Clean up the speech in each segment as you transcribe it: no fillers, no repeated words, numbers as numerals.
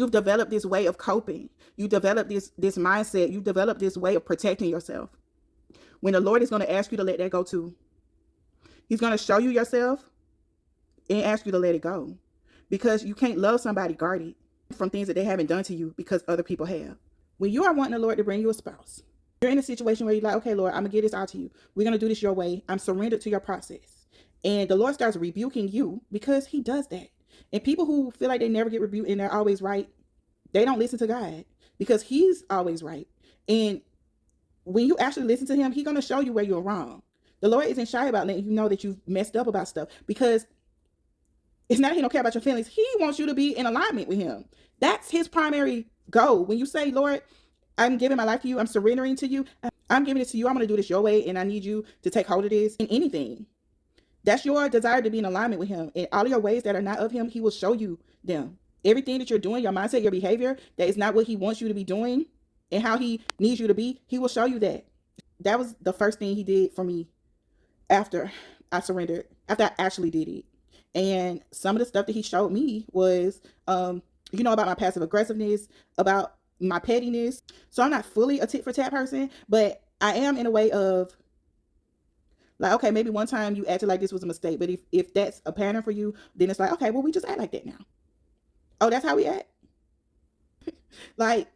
You've developed this way of coping. You develop this mindset. You develop this way of protecting yourself. When the Lord is going to ask you to let that go too. He's going to show you yourself and ask you to let it go. Because you can't love somebody guarded from things that they haven't done to you because other people have. When you are wanting the Lord to bring you a spouse, you're in a situation where you're like, okay, Lord, I'm going to give this out to you. We're going to do this your way. I'm surrendered to your process. And the Lord starts rebuking you because he does that. And people who feel like they never get rebuked and they're always right, they don't listen to God because he's always right. And when you actually listen to him, he's going to show you where you're wrong. The Lord isn't shy about letting you know that you've messed up about stuff, because it's not that he don't care about your feelings. He wants you to be in alignment with him. That's his primary goal. When you say, Lord, I'm giving my life to you, I'm surrendering to you, I'm giving it to you, I'm going to do this your way, and I need you to take hold of this in anything. That's your desire to be in alignment with him. And all of your ways that are not of him, he will show you them. Everything that you're doing, your mindset, your behavior, that is not what he wants you to be doing and how he needs you to be, he will show you that. That was the first thing he did for me after I surrendered, after I actually did it. And some of the stuff that he showed me was, about my passive aggressiveness, about my pettiness. So I'm not fully a tit for tat person, but I am in a way of like, okay, maybe one time you acted like this was a mistake, but if that's a pattern for you, then it's like, okay, well, we just act like that now. Oh, that's how we act? Like,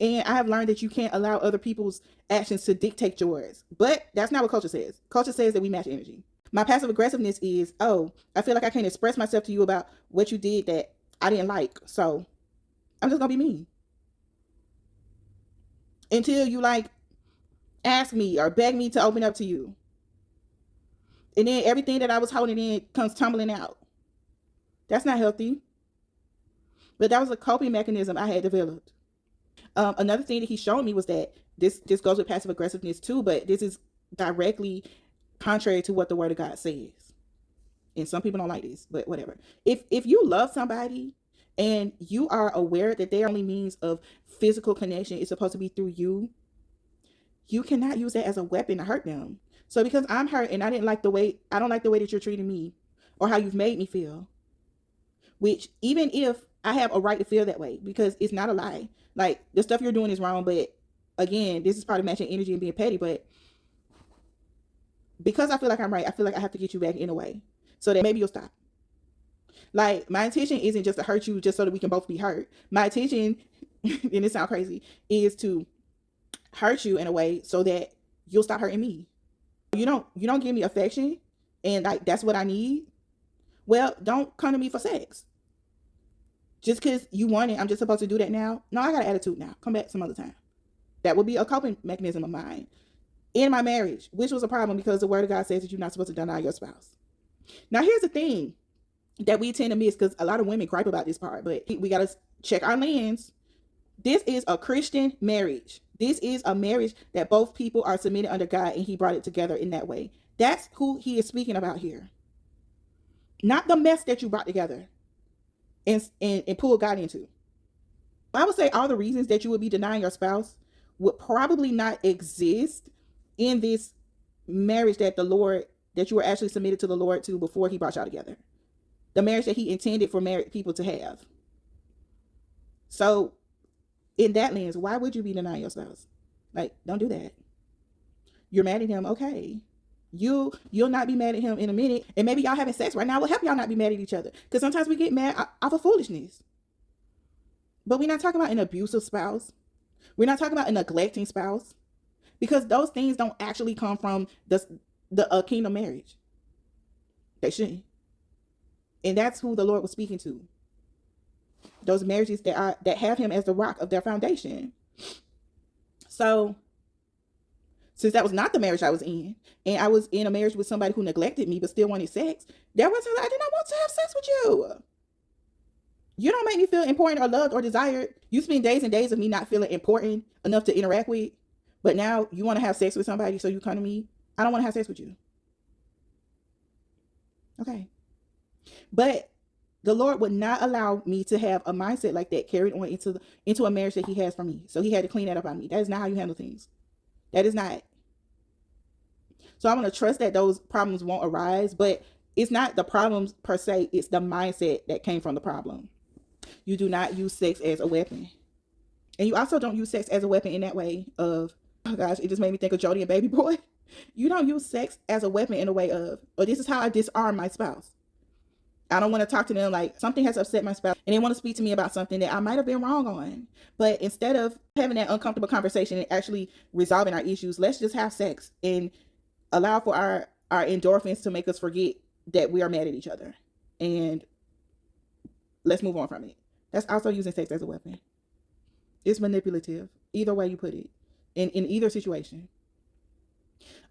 and I have learned that you can't allow other people's actions to dictate yours. But that's not what culture says. Culture says that we match energy. My passive aggressiveness is, oh, I feel like I can't express myself to you about what you did that I didn't like. So I'm just going to be mean. Until you ask me or beg me to open up to you. And then everything that I was holding in comes tumbling out. That's not healthy. But that was a coping mechanism I had developed. Another thing that he showed me was that this goes with passive aggressiveness too, but this is directly contrary to what the word of God says. And some people don't like this, but whatever. If you love somebody and you are aware that their only means of physical connection is supposed to be through you, you cannot use that as a weapon to hurt them. So because I'm hurt and I don't like the way that you're treating me or how you've made me feel, which even if I have a right to feel that way, because it's not a lie. Like, the stuff you're doing is wrong, but again, this is part of matching energy and being petty, but because I feel like I'm right, I feel like I have to get you back in a way so that maybe you'll stop. Like, my intention isn't just to hurt you just so that we can both be hurt. My intention, and it sounds crazy, is to hurt you in a way so that you'll stop hurting me. You don't give me affection and like that's what I need. Well, don't come to me for sex. Just because you want it, I'm just supposed to do that now? No, I got an attitude now. Come back some other time. That would be a coping mechanism of mine. In my marriage, which was a problem because the word of God says that you're not supposed to deny your spouse. Now, here's the thing that we tend to miss, because a lot of women gripe about this part, but we got to check our lens. This is a Christian marriage. This is a marriage that both people are submitted under God, and he brought it together in that way. That's who he is speaking about here. Not the mess that you brought together and pull God into. I would say all the reasons that you would be denying your spouse would probably not exist in this marriage that you were actually submitted to the Lord to before he brought y'all together. The marriage that he intended for married people to have. So in that lens, why would you be denying your spouse? Like, don't do that. You're mad at him, okay. You'll not be mad at him in a minute, and maybe y'all having sex right now will help y'all not be mad at each other, because sometimes we get mad off of foolishness. But we're not talking about an abusive spouse. We're not talking about a neglecting spouse, because those things don't actually come from the kingdom marriage. They shouldn't. And that's who the Lord was speaking to. Those marriages that have him as the rock of their foundation. So since that was not the marriage I was in, and I was in a marriage with somebody who neglected me but still wanted sex, there were times I did not want to have sex with you. You don't make me feel important or loved or desired. You spend days and days of me not feeling important enough to interact with, but now you want to have sex with somebody, so you come to me. I don't want to have sex with you. Okay. But the Lord would not allow me to have a mindset like that carried on into a marriage that he has for me. So he had to clean that up on me. That is not how you handle things. That is not. So I'm going to trust that those problems won't arise, but it's not the problems per se. It's the mindset that came from the problem. You do not use sex as a weapon. And you also don't use sex as a weapon in that way of, oh gosh, it just made me think of Jody and Baby Boy. You don't use sex as a weapon in a way of, oh, this is how I disarm my spouse. I don't want to talk to them like something has upset my spouse and they want to speak to me about something that I might have been wrong on. But instead of having that uncomfortable conversation and actually resolving our issues, let's just have sex and allow for our endorphins to make us forget that we are mad at each other. And let's move on from it. That's also using sex as a weapon. It's manipulative, either way you put it, in either situation.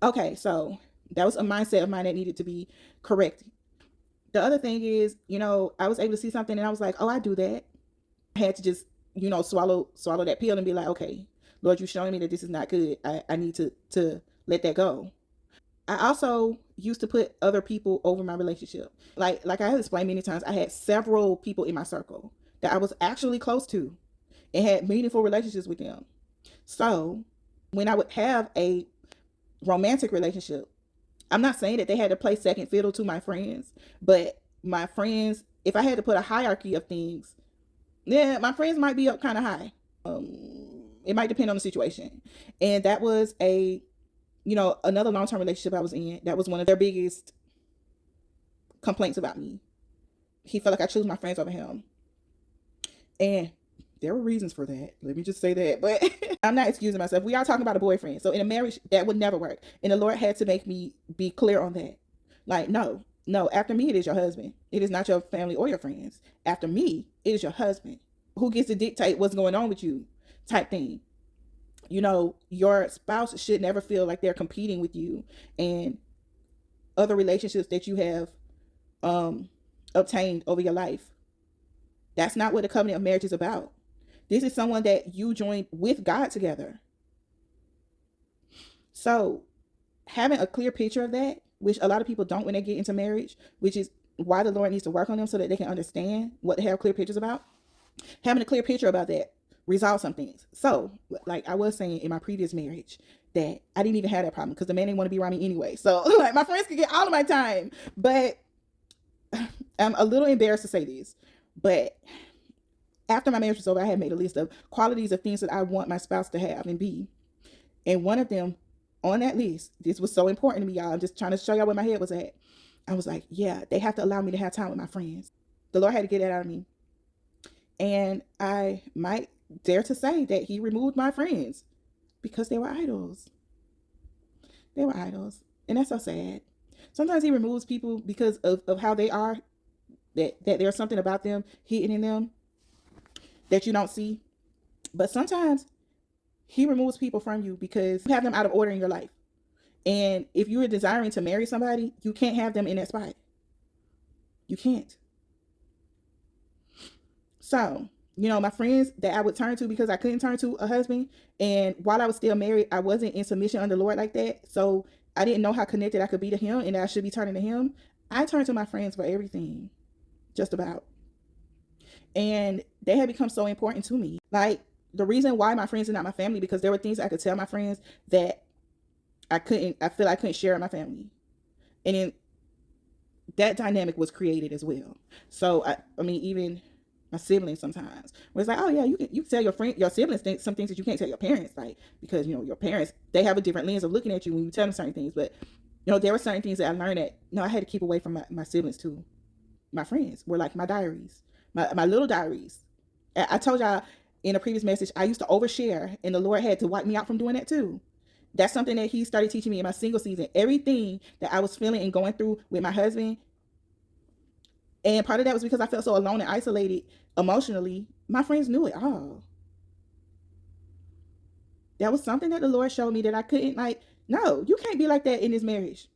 Okay, so that was a mindset of mine that needed to be corrected. The other thing is, I was able to see something and I was like, oh, I do that. I had to just, swallow that pill and be like, okay, Lord, you're showing me that this is not good. I need to let that go. I also used to put other people over my relationship. Like I have explained many times, I had several people in my circle that I was actually close to and had meaningful relationships with them. So when I would have a romantic relationship, I'm not saying that they had to play second fiddle to my friends, but my friends, if I had to put a hierarchy of things, yeah, my friends might be up kind of high. It might depend on the situation. And that was another long-term relationship I was in. That was one of their biggest complaints about me. He felt like I chose my friends over him. And there were reasons for that. Let me just say that. But I'm not excusing myself. We are talking about a boyfriend. So in a marriage, that would never work. And the Lord had to make me be clear on that. Like, no, after me, it is your husband. It is not your family or your friends. After me, it is your husband. Who gets to dictate what's going on with you type thing. Your spouse should never feel like they're competing with you and other relationships that you have obtained over your life. That's not what the covenant of marriage is about. This is someone that you joined with God together. So having a clear picture of that, which a lot of people don't when they get into marriage, which is why the Lord needs to work on them so that they can understand what to have clear pictures about. Having a clear picture about that resolve some things. So like I was saying in my previous marriage, that I didn't even have that problem because the man didn't want to be around me anyway. So like my friends could get all of my time. But I'm a little embarrassed to say this, but after my marriage was over, I had made a list of qualities of things that I want my spouse to have and be. And one of them on that list, this was so important to me, y'all. I'm just trying to show y'all where my head was at. I was like, yeah, they have to allow me to have time with my friends. The Lord had to get that out of me. And I might dare to say that he removed my friends because they were idols. They were idols. And that's so sad. Sometimes he removes people because of how they are, that there's something about them hidden in them that you don't see. But sometimes he removes people from you because you have them out of order in your life. And if you are desiring to marry somebody, you can't have them in that spot. You can't. So, my friends that I would turn to because I couldn't turn to a husband. And while I was still married, I wasn't in submission under the Lord like that. So I didn't know how connected I could be to him and that I should be turning to him. I turned to my friends for everything. Just about. And they had become so important to me. Like the reason why my friends are not my family, because there were things I could tell my friends that I feel I couldn't share with my family. And then that dynamic was created as well. So I mean, even my siblings sometimes, where it's like, oh yeah, you can tell your siblings some things that you can't tell your parents, like, because your parents, they have a different lens of looking at you when you tell them certain things. But there were certain things that I learned that I had to keep away from my siblings too. My friends were like my diaries. My little diaries. I told y'all in a previous message, I used to overshare and the Lord had to wipe me out from doing that too. That's something that he started teaching me in my single season. Everything that I was feeling and going through with my husband. And part of that was because I felt so alone and isolated emotionally. My friends knew it all. That was something that the Lord showed me that I couldn't, no, you can't be like that in this marriage.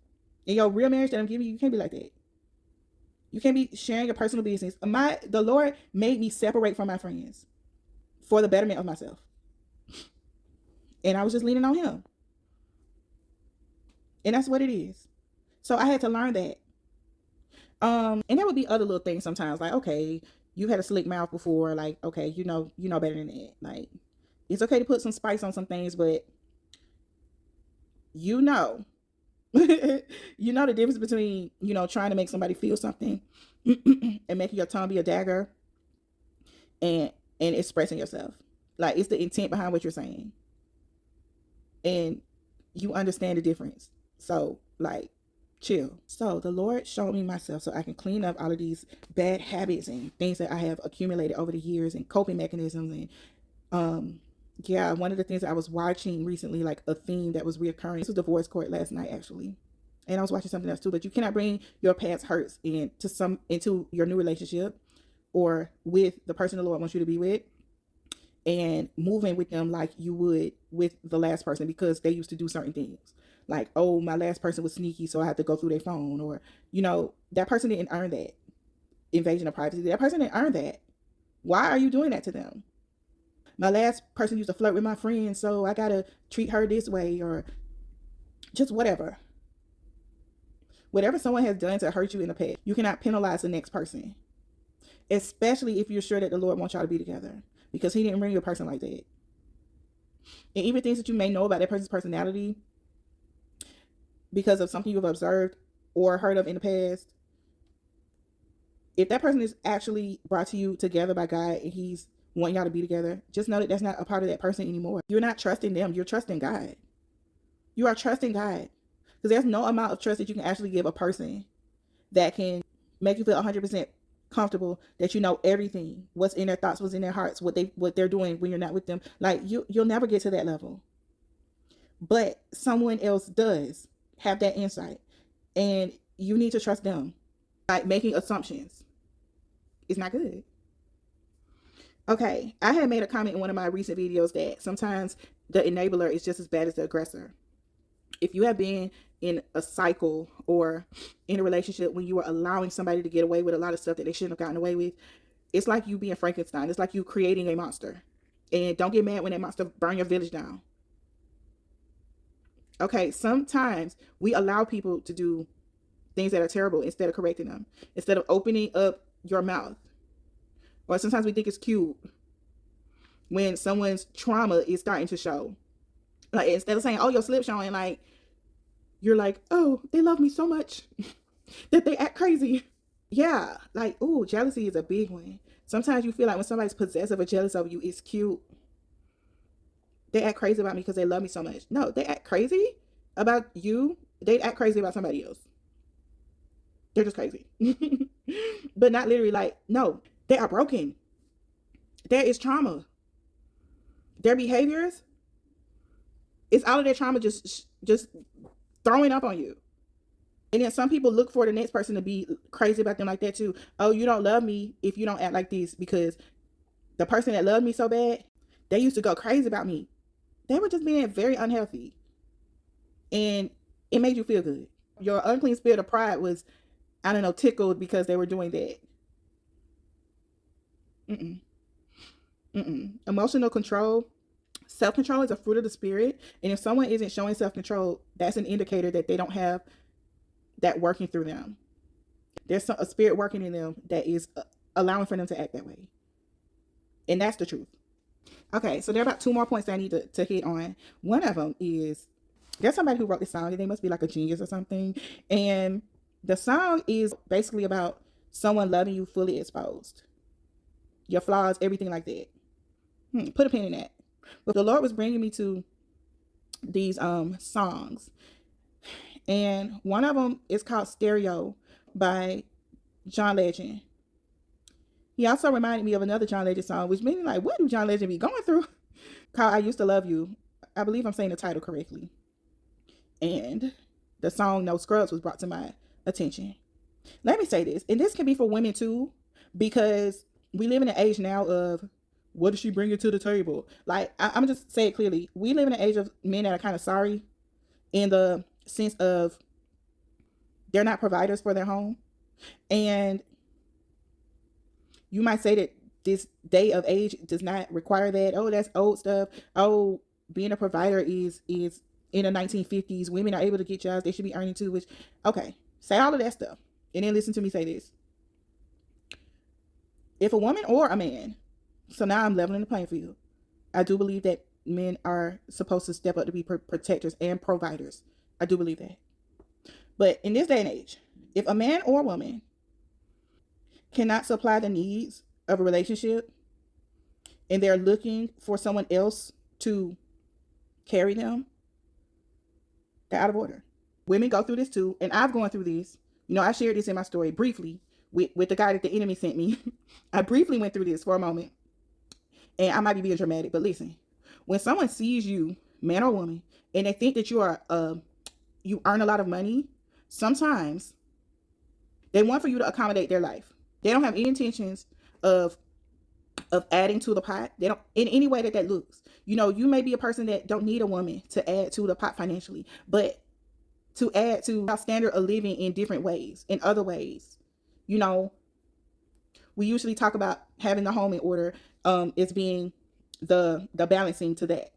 In your real marriage that I'm giving you, you can't be like that. You can't be sharing your personal business. The Lord made me separate from my friends for the betterment of myself. And I was just leaning on him. And that's what it is. So I had to learn that. And there would be other little things sometimes, like, okay, you had a slick mouth before, like, okay, you know better than that. Like, it's okay to put some spice on some things, but the difference between, trying to make somebody feel something and making your tongue be a dagger. and expressing yourself. Like, it's the intent behind what you're saying, and you understand the difference. So, like, chill. So the Lord showed me myself so I can clean up all of these bad habits and things that I have accumulated over the years, and coping mechanisms. And yeah, one of the things that I was watching recently, like a theme that was reoccurring, this was Divorce Court last night actually, and I was watching something else too. But you cannot bring your past hurts into your new relationship or with the person the Lord wants you to be with, and moving with them like you would with the last person, because they used to do certain things. Like, oh, my last person was sneaky, so I had to go through their phone. Or, that person didn't earn that invasion of privacy. That person didn't earn that. Why are you doing that to them? My last person used to flirt with my friend, so I gotta treat her this way, or just whatever. Whatever someone has done to hurt you in the past, you cannot penalize the next person, especially if you're sure that the Lord wants y'all to be together, because He didn't bring you a person like that. And even things that you may know about that person's personality because of something you've observed or heard of in the past, if that person is actually brought to you together by God and He's wanting y'all to be together, just know that that's not a part of that person anymore. You're not trusting them. You're trusting God. You are trusting God. Because there's no amount of trust that you can actually give a person that can make you feel 100% comfortable that you know everything, what's in their thoughts, what's in their hearts, what they're doing when you're not with them. Like, you'll never get to that level. But someone else does have that insight, and you need to trust them. Like, making assumptions is not good. Okay, I had made a comment in one of my recent videos that sometimes the enabler is just as bad as the aggressor. If you have been in a cycle or in a relationship when you were allowing somebody to get away with a lot of stuff that they shouldn't have gotten away with, it's like you being Frankenstein. It's like you creating a monster. And don't get mad when that monster burn your village down. Okay, sometimes we allow people to do things that are terrible instead of correcting them, instead of opening up your mouth. Or sometimes we think it's cute when someone's trauma is starting to show. Like, instead of saying, oh, your slip showing, like, you're like, oh, they love me so much that they act crazy. Yeah, like, oh, jealousy is a big one. Sometimes you feel like when somebody's possessive or jealous of you, it's cute. They act crazy about me because they love me so much. No, they act crazy about you. They act crazy about somebody else. They're just crazy. But not literally, like, no, they are broken. There is trauma. Their behaviors, it's all of their trauma just throwing up on you. And then some people look for the next person to be crazy about them like that too. Oh, you don't love me if you don't act like this, because the person that loved me so bad, they used to go crazy about me. They were just being very unhealthy. And it made you feel good. Your unclean spirit of pride was, I don't know, tickled because they were doing that. Mm-mm. Mm-mm. Emotional control, self-control is a fruit of the spirit. And if someone isn't showing self-control, that's an indicator that they don't have that working through them. There's a spirit working in them that is allowing for them to act that way. And that's the truth. Okay, so there are about 2 more points that I need to hit on. One of them is, there's somebody who wrote this song, and they must be like a genius or something. And the song is basically about someone loving you fully exposed. Your flaws, everything like that. Put a pin in that. But the Lord was bringing me to these songs. And one of them is called Stereo by John Legend. He also reminded me of another John Legend song, which made me like, what do John Legend be going through? Called I Used to Love You. I believe I'm saying the title correctly. And the song No Scrubs was brought to my attention. Let me say this, and this can be for women too, because we live in an age now of, what does she bring to the table? Like, I'm just say it clearly. We live in an age of men that are kind of sorry, in the sense of they're not providers for their home. And you might say that this day of age does not require that. Oh, that's old stuff. Oh, being a provider is in the 1950s. Women are able to get jobs. They should be earning too. Which, okay, say all of that stuff, and then listen to me say this. If a woman or a man, so now I'm leveling the playing field, I do believe that men are supposed to step up to be protectors and providers. I do believe that. But in this day and age, if a man or a woman cannot supply the needs of a relationship, and they're looking for someone else to carry them, they're out of order. Women go through this too, and I've gone through this. You know, I shared this in my story briefly with the guy that the enemy sent me. I briefly went through this for a moment, and I might be being dramatic, but listen, when someone sees you, man or woman, and they think that you earn a lot of money, sometimes they want for you to accommodate their life. They don't have any intentions of adding to the pot. They don't, in any way that looks. You know, you may be a person that don't need a woman to add to the pot financially, but to add to our standard of living in different ways, in other ways. You know, we usually talk about having the home in order as being the balancing to that.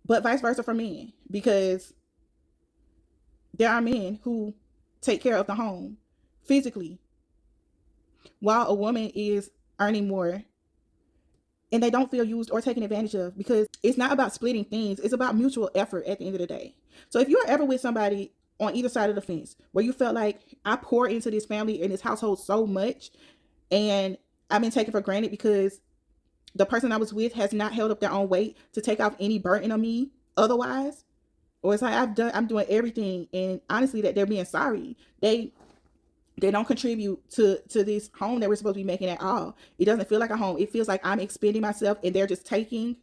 But vice versa for men, because there are men who take care of the home physically while a woman is earning more, and they don't feel used or taken advantage of, because it's not about splitting things. It's about mutual effort at the end of the day. So if you're ever with somebody on either side of the fence where you felt like, I pour into this family and this household so much, and I've been taken for granted because the person I was with has not held up their own weight to take off any burden on me otherwise, or it's like I'm doing everything, and honestly that they're being sorry. They don't contribute to this home that we're supposed to be making at all. It doesn't feel like a home. It feels like I'm expending myself and they're just taking.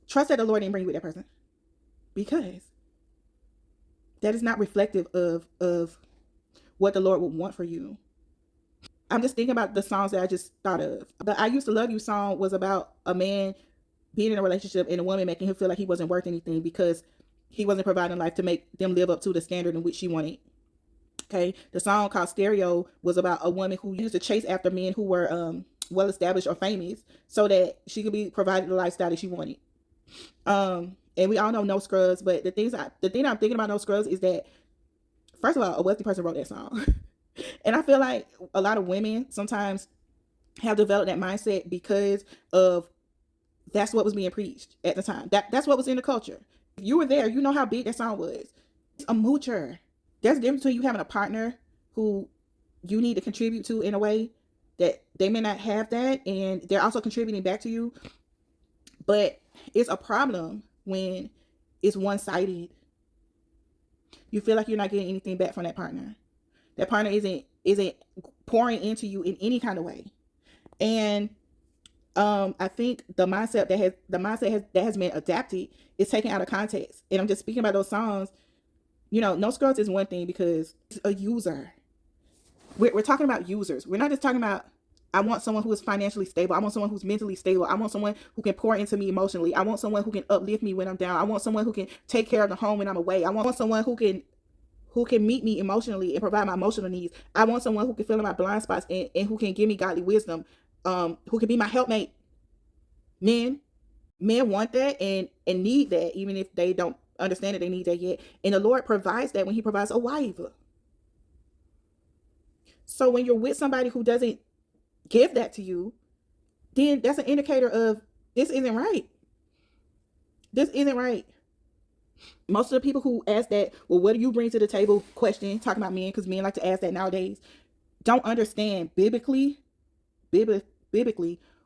Trust that the Lord didn't bring you with that person, because that is not reflective of what the Lord would want for you. I'm just thinking about the songs that I just thought of. The I Used to Love You song was about a man being in a relationship and a woman making him feel like he wasn't worth anything because he wasn't providing life to make them live up to the standard in which she wanted. Okay, the song called Stereo was about a woman who used to chase after men who were well established or famous so that she could be provided the lifestyle that she wanted. And we all know No Scrubs, but the thing I'm thinking about No Scrubs is that, first of all, a wealthy person wrote that song. And I feel like a lot of women sometimes have developed that mindset because of that's what was being preached at the time. That's what was in the culture. If you were there, you know how big that song was. It's a moocher. There's a difference between you having a partner who you need to contribute to in a way that they may not have that, and they're also contributing back to you. But it's a problem when it's one-sided. You feel like you're not getting anything back from that partner. That partner isn't pouring into you in any kind of way. And I think the mindset that has been adapted is taken out of context. And I'm just speaking about those songs. You know, No Scrubs is one thing because it's a user. We're talking about users. We're not just talking about, I want someone who is financially stable. I want someone who's mentally stable. I want someone who can pour into me emotionally. I want someone who can uplift me when I'm down. I want someone who can take care of the home when I'm away. I want someone who can meet me emotionally and provide my emotional needs. I want someone who can fill in my blind spots and who can give me godly wisdom, who can be my helpmate. Men want that and need that, even if they don't understand that they need that yet. And the Lord provides that when he provides a wife. So when you're with somebody who doesn't give that to you, then that's an indicator of this isn't right. This isn't right. Most of the people who ask that, well, what do you bring to the table question, talking about men, because men like to ask that nowadays, don't understand biblically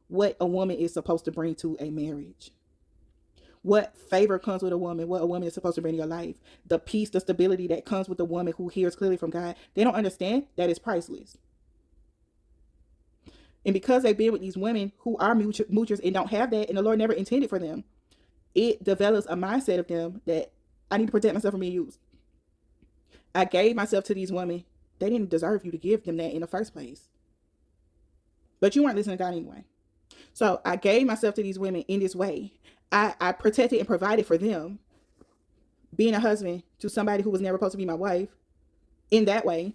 what a woman is supposed to bring to a marriage. What favor comes with a woman, what a woman is supposed to bring to your life, the peace, the stability that comes with a woman who hears clearly from God. They don't understand that it's priceless. And because they've been with these women who are moochers and don't have that, and the Lord never intended for them, it develops a mindset of them that I need to protect myself from being used. I gave myself to these women. They didn't deserve you to give them that in the first place. But you weren't listening to God anyway. So I gave myself to these women in this way. I protected and provided for them, being a husband to somebody who was never supposed to be my wife in that way.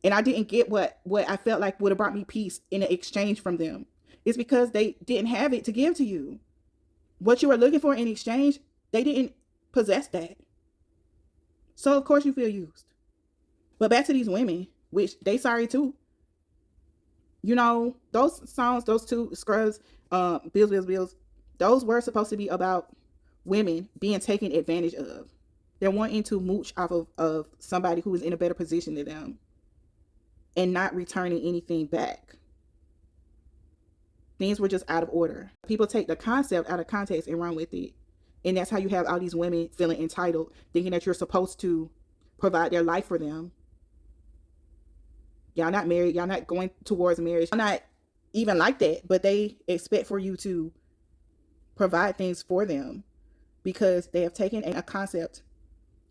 And I didn't get what I felt like would have brought me peace in exchange from them. It's because they didn't have it to give to you. What you were looking for in exchange, they didn't possess that. So of course you feel used. But back to these women, which they sorry too. You know, those songs, those two, Scrubs, Bills, those were supposed to be about women being taken advantage of. They're wanting to mooch off of somebody who is in a better position than them and not returning anything back. things were just out of order. People take the concept out of context and run with it. And that's how you have all these women feeling entitled, thinking that you're supposed to provide their life for them. Y'all not married. Y'all not going towards marriage. Y'all not even like that, but they expect for you to provide things for them because they have taken a concept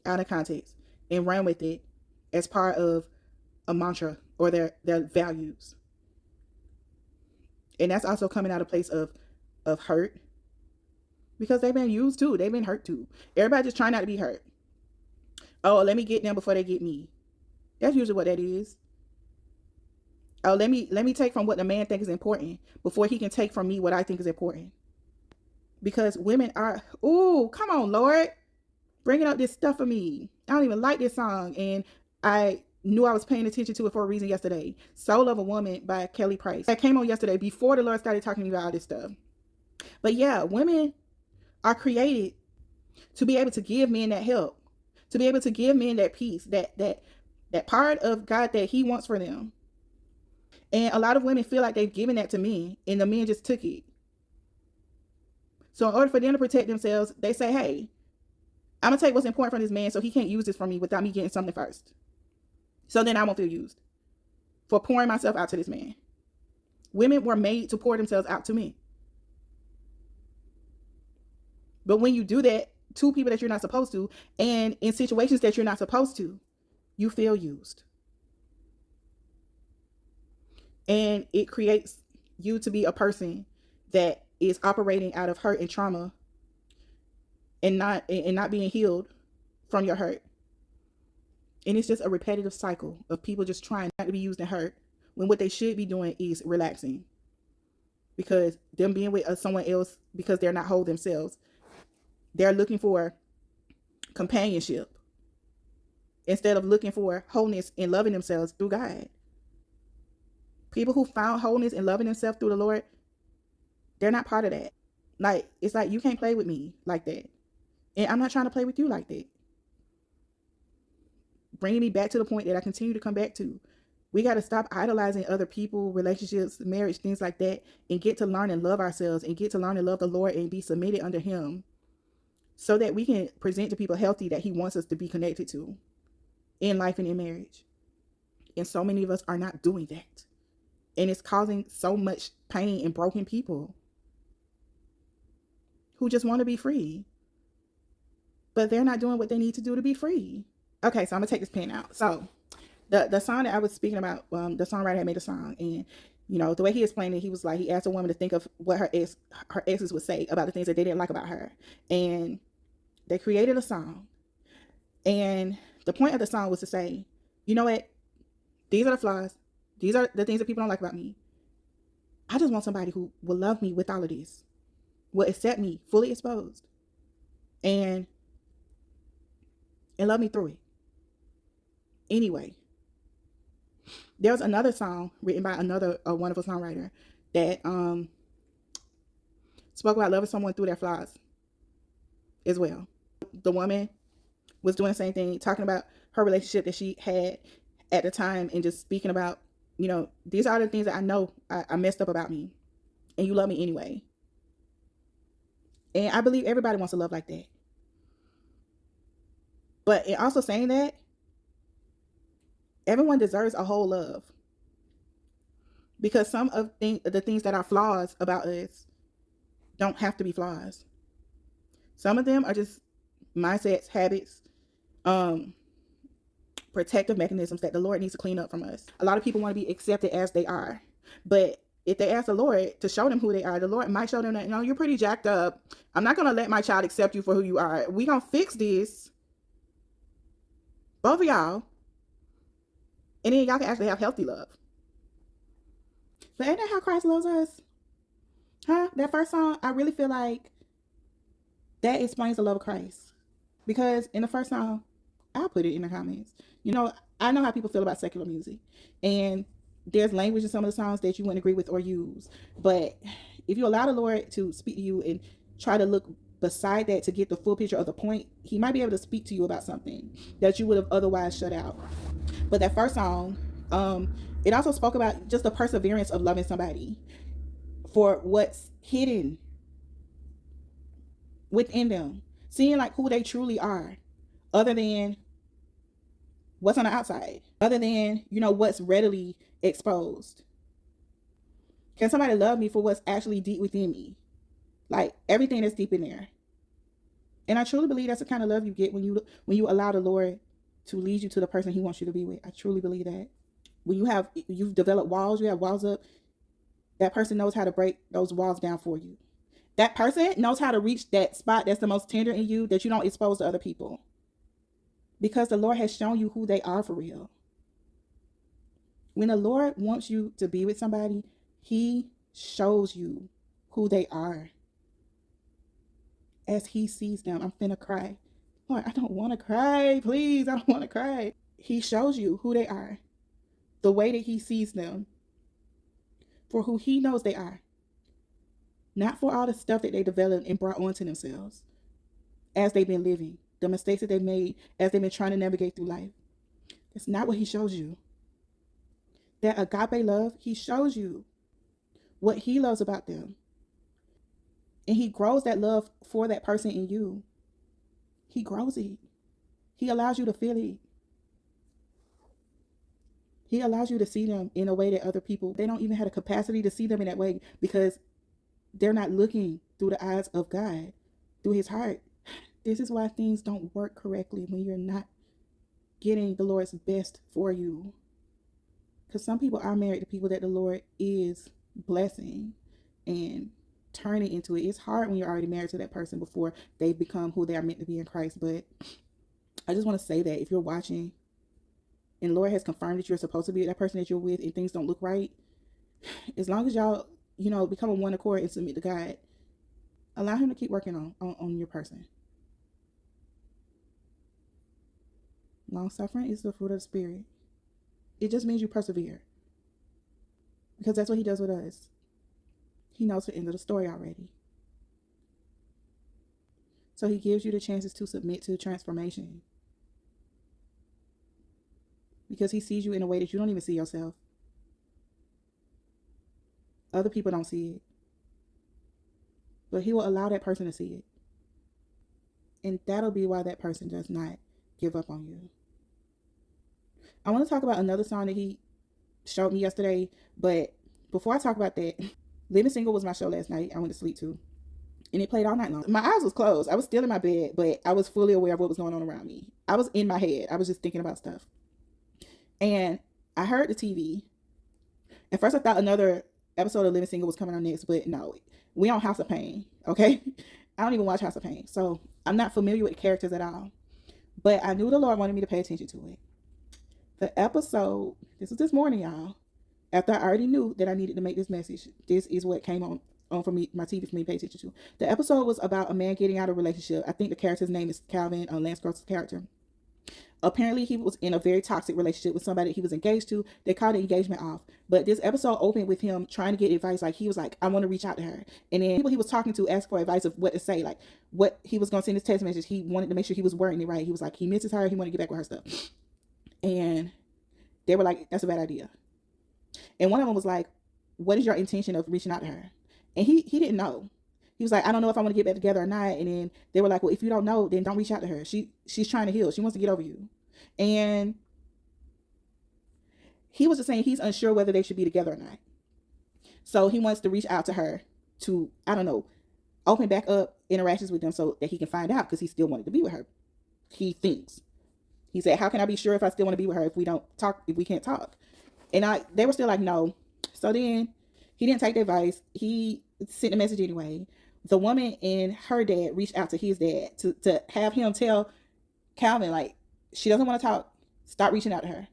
out of context and run with it as part of a mantra or their values. And that's also coming out of a place of hurt, because they've been used too. They've been hurt too. Everybody just trying not to be hurt. Oh, let me get them before they get me. That's usually what that is. Oh, let me take from what the man thinks is important before he can take from me what I think is important. Because women are, ooh, come on, Lord, bringing up this stuff for me. I don't even like this song, and I knew I was paying attention to it for a reason yesterday. Soul of a Woman by Kelly Price. That came on yesterday before the Lord started talking to me about all this stuff. But yeah, women are created to be able to give men that help, to be able to give men that peace, that part of God that He wants for them. And a lot of women feel like they've given that to men, and the men just took it. So in order for them to protect themselves, they say, hey, I'm going to take what's important from this man so he can't use this from me without me getting something first. So then I won't feel used for pouring myself out to this man. Women were made to pour themselves out to me. But when you do that to people that you're not supposed to, and in situations that you're not supposed to, you feel used. And it creates you to be a person that is operating out of hurt and trauma and not being healed from your hurt. And it's just a repetitive cycle of people just trying not to be used and hurt, when what they should be doing is relaxing. Because them being with someone else because they're not whole themselves, they're looking for companionship instead of looking for wholeness and loving themselves through God. People who found wholeness and loving themselves through the Lord, they're not part of that. Like, it's like, you can't play with me like that. And I'm not trying to play with you like that. Bringing me back to the point that I continue to come back to. We got to stop idolizing other people, relationships, marriage, things like that, and get to learn and love ourselves, and get to learn and love the Lord and be submitted under Him, so that we can present to people healthy that He wants us to be connected to in life and in marriage. And so many of us are not doing that. And it's causing so much pain and broken people who just want to be free, but they're not doing what they need to do to be free. Okay, so I'm gonna take this pen out. So the song that I was speaking about, the songwriter had made a song, and you know, the way he explained it, he was like, he asked a woman to think of what her exes would say about the things that they didn't like about her, and they created a song. And the point of the song was to say, you know what, these are the flaws, these are the things that people don't like about me. I just want somebody who will love me with all of this, will accept me fully exposed, and love me through it. Anyway, there was another song written by another wonderful songwriter that spoke about loving someone through their flaws as well. The woman was doing the same thing, talking about her relationship that she had at the time, and just speaking about, you know, these are the things that I know I messed up about me, and you love me anyway. And I believe everybody wants to love like that. But in also saying that, everyone deserves a whole love. Because some of the things that are flaws about us don't have to be flaws. Some of them are just mindsets, habits, protective mechanisms that the Lord needs to clean up from us. A lot of people want to be accepted as they are. But if they ask the Lord to show them who they are, the Lord might show them that, no, you're pretty jacked up. I'm not going to let my child accept you for who you are. We're going to fix this, both of y'all, and then y'all can actually have healthy love. But ain't that how Christ loves us? Huh? That first song, I really feel like that explains the love of Christ. Because in the first song, I'll put it in the comments. You know, I know how people feel about secular music. And there's language in some of the songs that you wouldn't agree with or use. But if you allow the Lord to speak to you and try to look beside that to get the full picture of the point, He might be able to speak to you about something that you would have otherwise shut out. But that first song, it also spoke about just the perseverance of loving somebody for what's hidden within them, seeing like who they truly are, other than what's on the outside, other than, what's readily exposed. Can somebody love me for what's actually deep within me? Like everything that's deep in there. And I truly believe that's the kind of love you get when you allow the Lord to lead you to the person he wants you to be with. I truly believe that. When you've developed walls, you have walls up, that person knows how to break those walls down for you. That person knows how to reach that spot that's the most tender in you that you don't expose to other people. Because the Lord has shown you who they are for real. When the Lord wants you to be with somebody, he shows you who they are as he sees them. I'm finna cry. Lord, I don't want to cry. Please, I don't want to cry. He shows you who they are, the way that he sees them, for who he knows they are. Not for all the stuff that they developed and brought onto themselves as they've been living, the mistakes that they made as they've been trying to navigate through life. That's not what he shows you. That agape love, he shows you what he loves about them. And he grows that love for that person in you. He grows it. He allows you to feel it. He allows you to see them in a way that other people, they don't even have the capacity to see them in that way because they're not looking through the eyes of God, through his heart. This is why things don't work correctly when you're not getting the Lord's best for you. Because some people are married to people that the Lord is blessing and turning into it. It's hard when you're already married to that person before they become who they are meant to be in Christ. But I just want to say that if you're watching and the Lord has confirmed that you're supposed to be that person that you're with and things don't look right, as long as y'all, become a one accord and submit to God, allow him to keep working on your person. Long suffering is the fruit of the Spirit. It just means you persevere. Because that's what he does with us. He knows the end of the story already. So he gives you the chances to submit to transformation. Because he sees you in a way that you don't even see yourself. Other people don't see it. But he will allow that person to see it. And that'll be why that person does not give up on you. I want to talk about another song that he showed me yesterday. But before I talk about that, Living Single was my show last night. I went to sleep to. And it played all night long. My eyes was closed. I was still in my bed, but I was fully aware of what was going on around me. I was in my head. I was just thinking about stuff. And I heard the TV. At first I thought another episode of Living Single was coming on next, but no. We on House of Pain, okay? I don't even watch House of Pain. So I'm not familiar with the characters at all. But I knew the Lord wanted me to pay attention to it. The episode, this was this morning, y'all. After I already knew that I needed to make this message, this is what came on for me, my TV for me to pay attention to. The episode was about a man getting out of a relationship. I think the character's name is Calvin, Lance Gross's character. Apparently, he was in a very toxic relationship with somebody he was engaged to. They called the engagement off. But this episode opened with him trying to get advice. Like, he was like, I want to reach out to her. And then people he was talking to asked for advice of what to say. Like, what he was going to send his text message. He wanted to make sure he was wording it right. He was like, he misses her. He wanted to get back with her stuff. And they were like, that's a bad idea. And one of them was like, what is your intention of reaching out to her? And he didn't know. He was like, I don't know if I want to get back together or not. And then they were like, well, if you don't know, then don't reach out to her. She's trying to heal. She wants to get over you. And he was just saying he's unsure whether they should be together or not. So he wants to reach out to her to, I don't know, open back up interactions with them so that he can find out, because he still wanted to be with her. He thinks. He said, how can I be sure if I still want to be with her if we can't talk? And they were still like, no. So then he didn't take the advice. He sent a message anyway. The woman and her dad reached out to his dad to have him tell Calvin, like, she doesn't want to talk. Stop reaching out to her.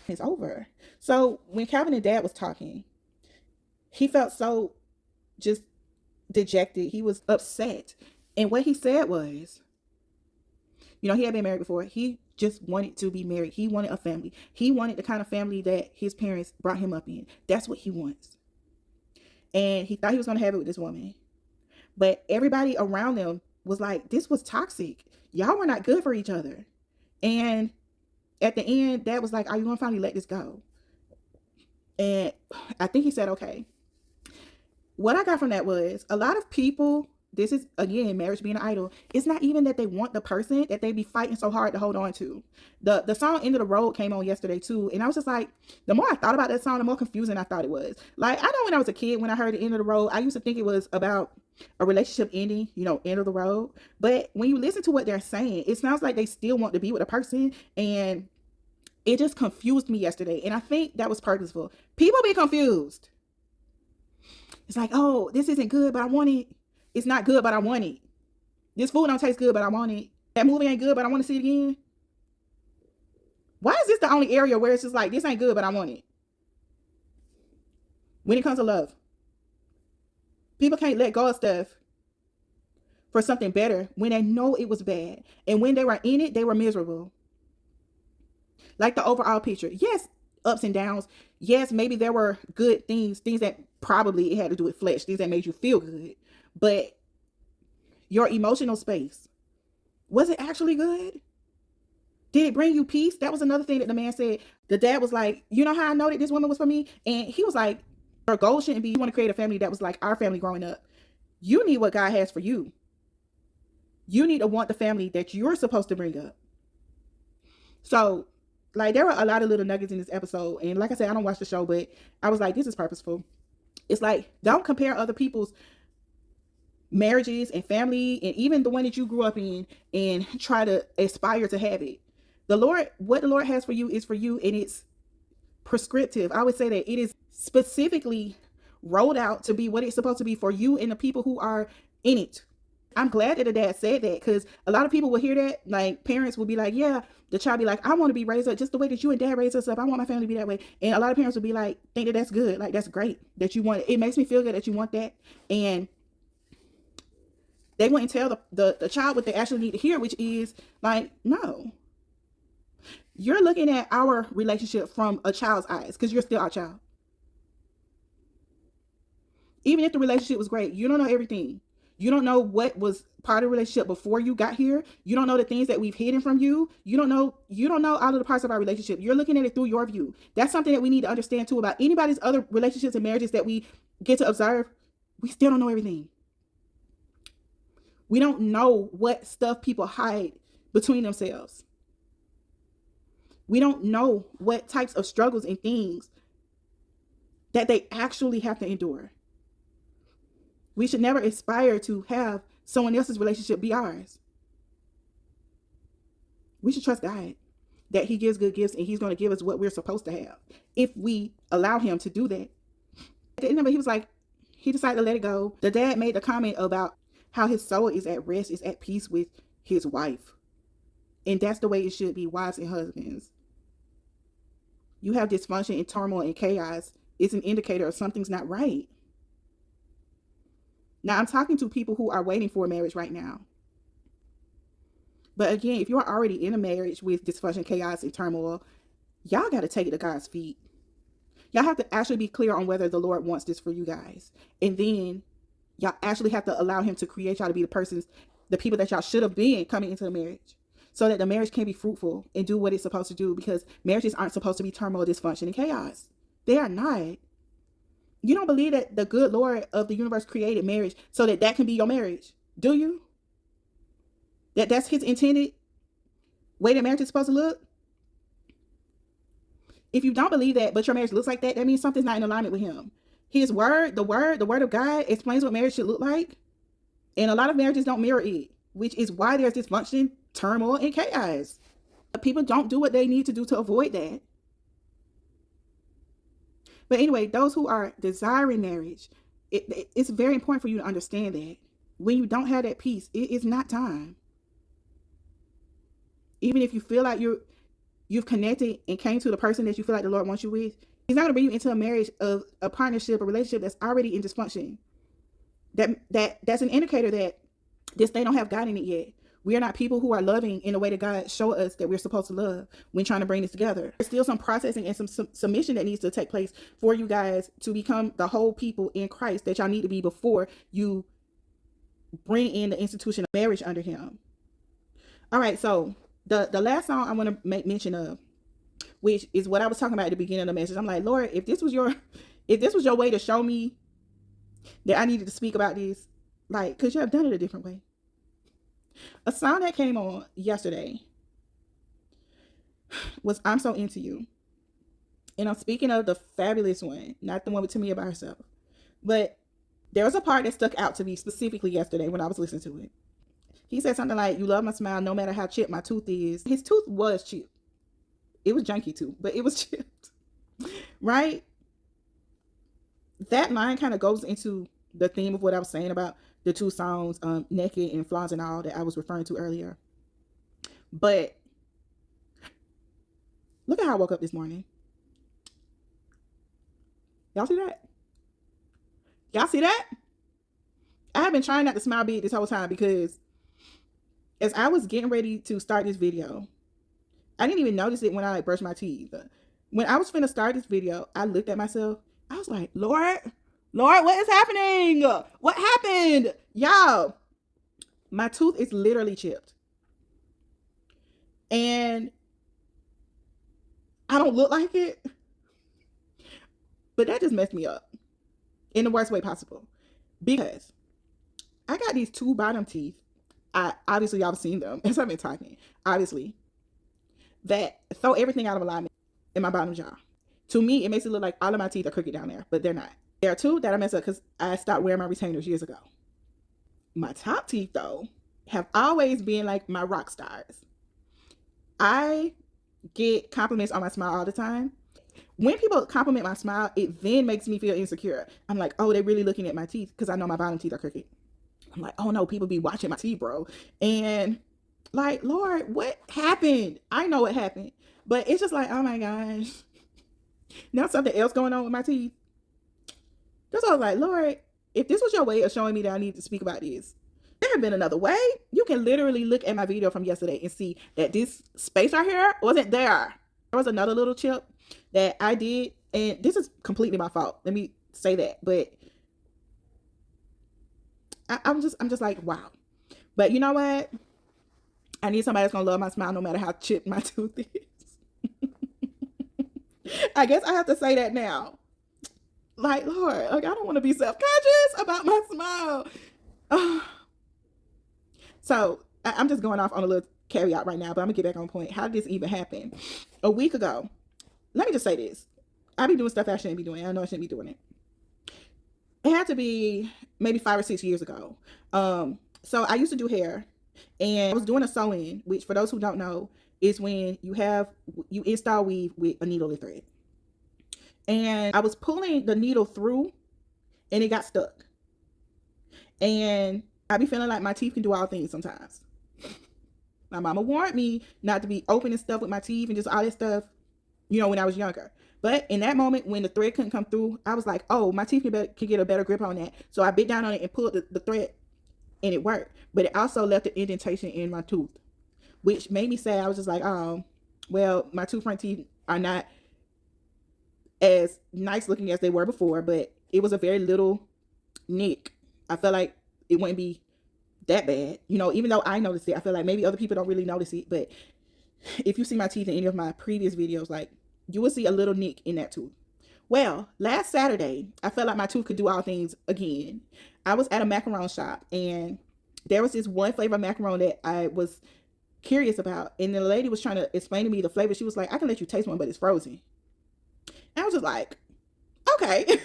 It's over. So when Calvin and dad was talking, he felt so just dejected. He was upset. And what he said was, he had been married before. He just wanted to be married. He wanted a family. He wanted the kind of family that his parents brought him up in. That's what he wants. And he thought he was going to have it with this woman. But everybody around them was like, this was toxic. Y'all were not good for each other. And at the end, Dad was like, are you going to finally let this go? And I think he said, okay. what I got from that was a lot of people, this is again marriage being an idol. It's not even that they want the person that they be fighting so hard to hold on to. The song End of the Road came on yesterday too, and I was just like, the more I thought about that song, the more confusing I thought it was. Like, I know when I was a kid, when I heard the End of the Road, I used to think it was about a relationship ending, end of the road. But when you listen to what they're saying, it sounds like they still want to be with a person, and it just confused me yesterday. And I think that was purposeful. People be confused. It's like, oh, this isn't good, but I want it. It's not good, but I want it. This food don't taste good, but I want it. That movie ain't good, but I want to see it again. Why is this the only area where it's just like, this ain't good, but I want it? When it comes to love, people can't let go of stuff for something better when they know it was bad. And when they were in it, they were miserable. Like the overall picture. Yes, ups and downs. Yes, maybe there were good things that probably it had to do with flesh, things that made you feel good. But your emotional space, was it actually good? Did it bring you peace? That was another thing that the man said. The dad was like, you know how I know that this woman was for me? And he was like, your goal shouldn't be you want to create a family that was like our family growing up. You need what God has for you. You need to want the family that you're supposed to bring up. So, like, there were a lot of little nuggets in this episode. And like I said, I don't watch the show, but I was like, this is purposeful. It's like, don't compare other people's marriages and family and even the one that you grew up in and try to aspire to have it. The Lord, what the Lord has for you is for you, and it's prescriptive. I would say that it is specifically rolled out to be what it's supposed to be for you and the people who are in it. I'm glad that the dad said that, because a lot of people will hear that, like parents will be like, yeah, the child be like, I want to be raised up just the way that you and dad raised us up. I want my family to be that way. And a lot of parents will be like, think that that's good. Like, that's great that you want it. It makes me feel good that you want that. And they wouldn't tell the child what they actually need to hear, which is like, no. You're looking at our relationship from a child's eyes because you're still our child. Even if the relationship was great, you don't know everything. You don't know what was part of the relationship before you got here. You don't know the things that we've hidden from you. You don't know all of the parts of our relationship. You're looking at it through your view. That's something that we need to understand too about anybody's other relationships and marriages that we get to observe. We still don't know everything. We don't know what stuff people hide between themselves. We don't know what types of struggles and things that they actually have to endure. We should never aspire to have someone else's relationship be ours. We should trust God that he gives good gifts and he's going to give us what we're supposed to have if we allow him to do that. At the end of it, he was like, he decided to let it go. The dad made a comment about how his soul is at rest, is at peace with his wife. And that's the way it should be, wives and husbands. You have dysfunction and turmoil and chaos. It's an indicator of something's not right. Now, I'm talking to people who are waiting for a marriage right now. But again, if you're already in a marriage with dysfunction, chaos, and turmoil, y'all got to take it to God's feet. Y'all have to actually be clear on whether the Lord wants this for you guys. And then y'all actually have to allow him to create y'all to be the people that y'all should have been coming into the marriage, so that the marriage can be fruitful and do what it's supposed to do, because marriages aren't supposed to be turmoil, dysfunction, and chaos. They are not. You don't believe that the good Lord of the universe created marriage so that can be your marriage, do you? That's his intended way that marriage is supposed to look? If you don't believe that, but your marriage looks like that means something's not in alignment with him. His word, the word of God explains what marriage should look like. And a lot of marriages don't mirror it, which is why there's dysfunction, turmoil, and chaos. But people don't do what they need to do to avoid that. But anyway, those who are desiring marriage, it's very important for you to understand that when you don't have that peace, it is not time. Even if you feel like you've connected and came to the person that you feel like the Lord wants you with, he's not going to bring you into a marriage of a partnership, a relationship that's already in dysfunction. That's an indicator that they don't have God in it yet. We are not people who are loving in the way that God showed us that we're supposed to love when trying to bring this together. There's still some processing and some submission that needs to take place for you guys to become the whole people in Christ that y'all need to be before you bring in the institution of marriage under him. All right, so the last song I want to make mention of, which is what I was talking about at the beginning of the message. I'm like, Lord, if this was your way to show me that I needed to speak about this, like, because you have done it a different way. A song that came on yesterday was I'm So Into You. And I'm speaking of the fabulous one, not the one with Tamia by herself. But there was a part that stuck out to me specifically yesterday when I was listening to it. He said something like, "You love my smile no matter how chipped my tooth is." His tooth was chipped. It was junky too, but it was chipped. Right? That line kind of goes into the theme of what I was saying about the two songs, Naked and Flaws and All, that I was referring to earlier. But look at how I woke up this morning. Y'all see that? Y'all see that? I have been trying not to smile big this whole time because as I was getting ready to start this video, I didn't even notice it when I like brushed my teeth. When I was finna start this video, I looked at myself. I was like, Lord, what is happening? What happened? Y'all, my tooth is literally chipped. And I don't look like it. But that just messed me up in the worst way possible. Because I got these two bottom teeth. Obviously, y'all have seen them as I've been talking. Obviously, that throw everything out of alignment in my bottom jaw. To me, it makes it look like all of my teeth are crooked down there, but they're not. There are two that I messed up because I stopped wearing my retainers years ago. My top teeth, though, have always been like my rock stars. I get compliments on my smile all the time. When people compliment my smile, it then makes me feel insecure. I'm like, oh, they're really looking at my teeth because I know my bottom teeth are crooked. I'm like, oh no, people be watching my teeth, bro. And like, Lord, what happened? I know what happened. But it's just like, oh my gosh. Now something else going on with my teeth. That's why I was like, Lord, if this was your way of showing me that I need to speak about this, there had been another way. You can literally look at my video from yesterday and see that this space right here wasn't there. There was another little chip that I did, and this is completely my fault. Let me say that. But I'm just like, wow. But you know what? I need somebody that's gonna love my smile no matter how chipped my tooth is. I guess I have to say that now. Like, Lord, like I don't want to be self-conscious about my smile. So I'm just going off on a little caveat right now, but I'm gonna get back on point. How did this even happen? A week ago, let me just say this. I be doing stuff I shouldn't be doing. I know I shouldn't be doing it. It had to be maybe 5 or 6 years ago. So I used to do hair, and I was doing a sew-in, which for those who don't know is when you install weave with a needle and thread. And I was pulling the needle through, and it got stuck. And I be feeling like my teeth can do all things sometimes. My mama warned me not to be opening stuff with my teeth and just all that stuff, when I was younger. But in that moment, when the thread couldn't come through, I was like, oh, my teeth can get a better grip on that. So I bit down on it and pulled the thread, and it worked. But it also left an indentation in my tooth, which made me sad. I was just like, oh, well, my two front teeth are not as nice looking as they were before, but it was a very little nick. I felt like it wouldn't be that bad. Even though I noticed it, I feel like maybe other people don't really notice it. But if you see my teeth in any of my previous videos, like, you will see a little nick in that tooth. Well, last Saturday, I felt like my tooth could do all things again. I was at a macaron shop, and there was this one flavor of macaron that I was curious about. And the lady was trying to explain to me the flavor. She was like, I can let you taste one, but it's frozen. And I was just like, okay.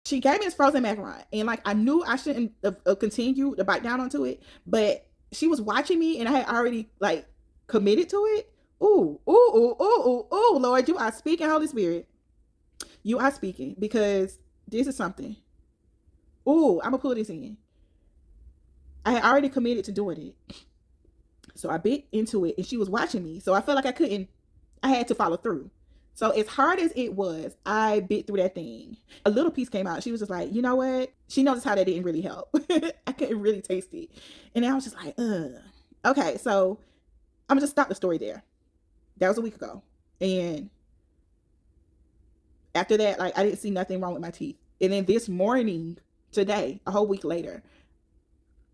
She gave me this frozen macaron. And like, I knew I shouldn't continue to bite down onto it. But she was watching me, and I had already like committed to it. Ooh, Lord, you are speaking, Holy Spirit. You are speaking, because this is something. Ooh, I'm gonna pull this in. I had already committed to doing it. So I bit into it, and she was watching me. So I felt like I had to follow through. So as hard as it was, I bit through that thing. A little piece came out. She was just like, you know what? She noticed how that didn't really help. I couldn't really taste it. And I was just like, ugh. Okay, so I'm gonna just stop the story there. That was a week ago. And after that, like, I didn't see nothing wrong with my teeth. And then this morning, today, a whole week later,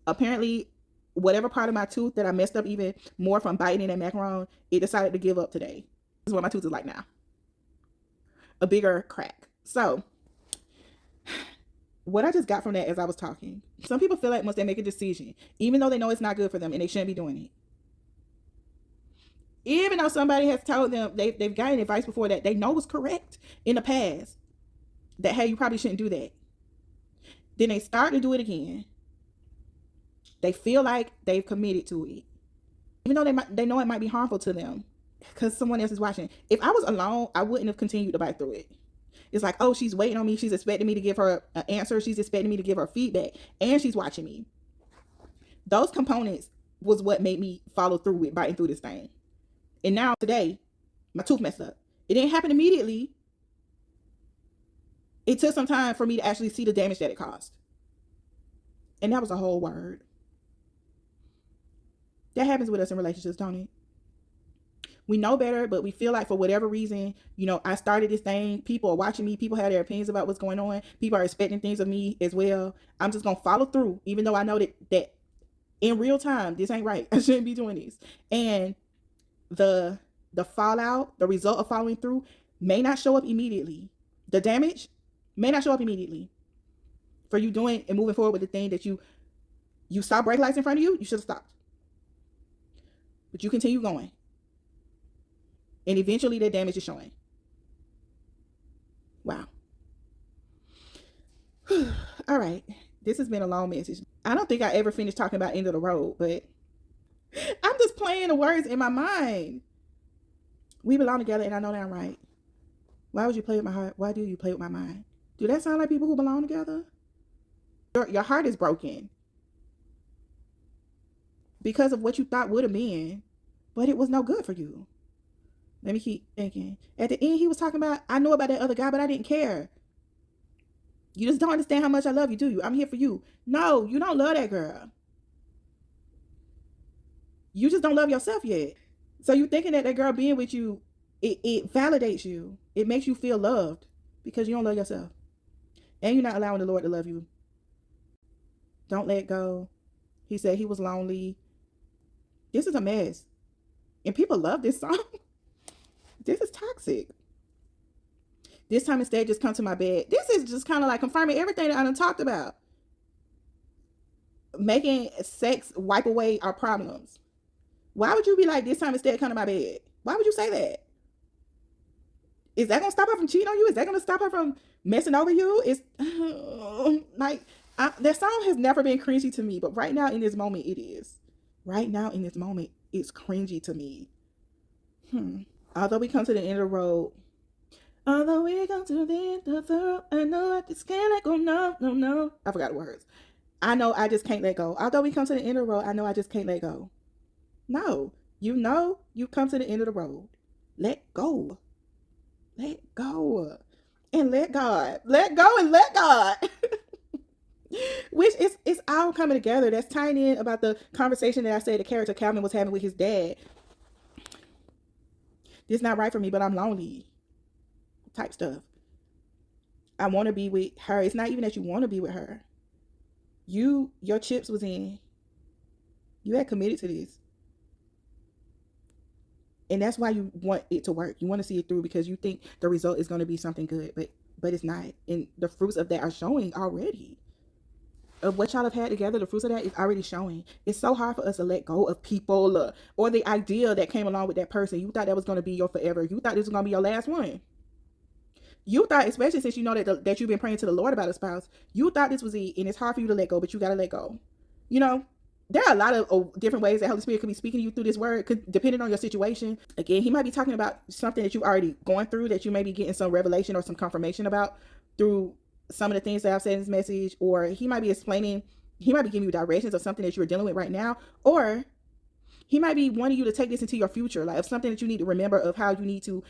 apparently whatever part of my tooth that I messed up even more from biting in that macaron, it decided to give up today. This is what my tooth is like now. A bigger crack. So what I just got from that as I was talking, some people feel like once they make a decision, even though they know it's not good for them and they shouldn't be doing it, even though somebody has told them they've gotten advice before that they know was correct in the past, that hey, you probably shouldn't do that, then they start to do it again. They feel like they've committed to it, even though they know it might be harmful to them because someone else is watching. If I was alone, I wouldn't have continued to bite through it. It's like, oh, she's waiting on me. She's expecting me to give her an answer. She's expecting me to give her feedback, and she's watching me. Those components was what made me follow through with biting through this thing. And now today, my tooth messed up. It didn't happen immediately. It took some time for me to actually see the damage that it caused. And that was a whole word. That happens with us in relationships, don't it? We know better, but we feel like for whatever reason, I started this thing. People are watching me. People have their opinions about what's going on. People are expecting things of me as well. I'm just going to follow through, even though I know that in real time, this ain't right. I shouldn't be doing this. And the fallout, the result of following through may not show up immediately. The damage may not show up immediately. For you doing and moving forward with the thing that you saw brake lights in front of you, you should have stopped. But you continue going. And eventually the damage is showing. Wow. All right. This has been a long message. I don't think I ever finished talking about end of the road, but I'm just playing the words in my mind. We belong together and I know that I'm right. Why would you play with my heart? Why do you play with my mind? Do that sound like people who belong together? Your heart is broken because of what you thought would have been, but it was no good for you. Let me keep thinking. At the end, he was talking about, I know about that other guy, but I didn't care. You just don't understand how much I love you, do you? I'm here for you. No, you don't love that girl. You just don't love yourself yet. So you thinking that girl being with you, it validates you. It makes you feel loved because you don't love yourself. And you're not allowing the Lord to love you. Don't let go. He said he was lonely. This is a mess. And people love this song. This is toxic. This time instead, just come to my bed. This is just kind of like confirming everything that I done talked about. Making sex wipe away our problems. Why would you be like, this time instead, come to my bed? Why would you say that? Is that going to stop her from cheating on you? Is that going to stop her from messing over you? It's that song has never been cringy to me, but right now in this moment, it is. Right now in this moment, it's cringy to me. Although we come to the end of the road. Although we come to the end of the road, I know I just can't let go. No. I forgot the words. I know I just can't let go. Although we come to the end of the road, I know I just can't let go. No. You come to the end of the road. Let go. Let go. And let God. Let go and let God. Which it's all coming together. That's tying in about the conversation that I said the character Calvin was having with his dad. This is not right for me, but I'm lonely. Type stuff. I want to be with her. It's not even that you want to be with her. Your chips was in. You had committed to this. And that's why you want it to work. You want to see it through because you think the result is going to be something good, but it's not. And the fruits of that are showing already. Of what y'all have had together, the fruits of that is already showing. It's so hard for us to let go of people or the idea that came along with that person. You thought that was going to be your forever. You thought this was going to be your last one. You thought, especially since you know that you've been praying to the Lord about a spouse, you thought this was it, and it's hard for you to let go, but you got to let go. There are a lot of different ways that Holy Spirit could be speaking to you through this word, depending on your situation. Again, he might be talking about something that you've already gone through, that you may be getting some revelation or some confirmation about through some of the things that I've said in this message, or he might be giving you directions of something that you're dealing with right now, or he might be wanting you to take this into your future, like of something that you need to remember of how you need to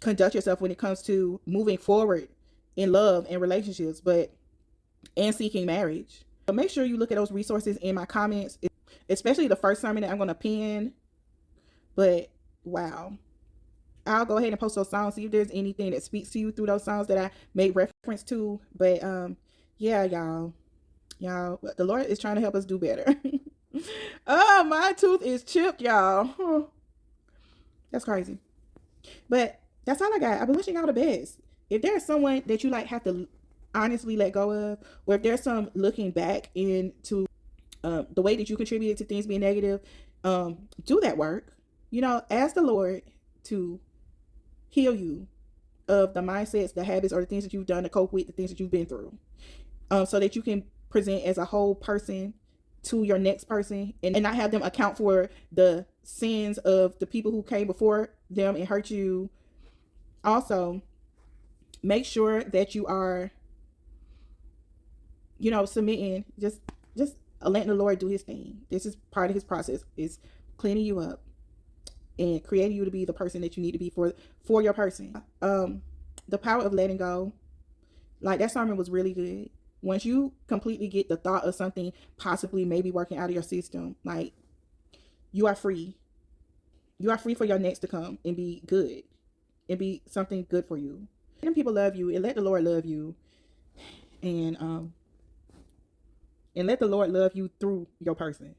conduct yourself when it comes to moving forward in love and relationships, and seeking marriage. So make sure you look at those resources in my comments, especially the first sermon that I'm going to pin. But wow. I'll go ahead and post those songs, see if there's anything that speaks to you through those songs that I made reference to. But yeah, y'all, the Lord is trying to help us do better. Oh, my tooth is chipped, y'all. That's crazy. But that's all I got. I've been wishing y'all the best. If there's someone that you like have to honestly let go of, or if there's some looking back into the way that you contributed to things being negative, do that work. You know, ask the Lord to heal you of the mindsets, the habits, or the things that you've done to cope with the things that you've been through, so that you can present as a whole person to your next person, and not have them account for the sins of the people who came before them and hurt you. Also, make sure that you are, you know, submitting, just letting the Lord do his thing. This is part of his process, is cleaning you up and creating you to be the person that you need to be for your person. The power of letting go. Like, that sermon was really good. Once you completely get the thought of something possibly maybe working out of your system, like, you are free. You are free for your next to come and be good and be something good for you. Let people love you and let the Lord love you, and let the Lord love you through your person.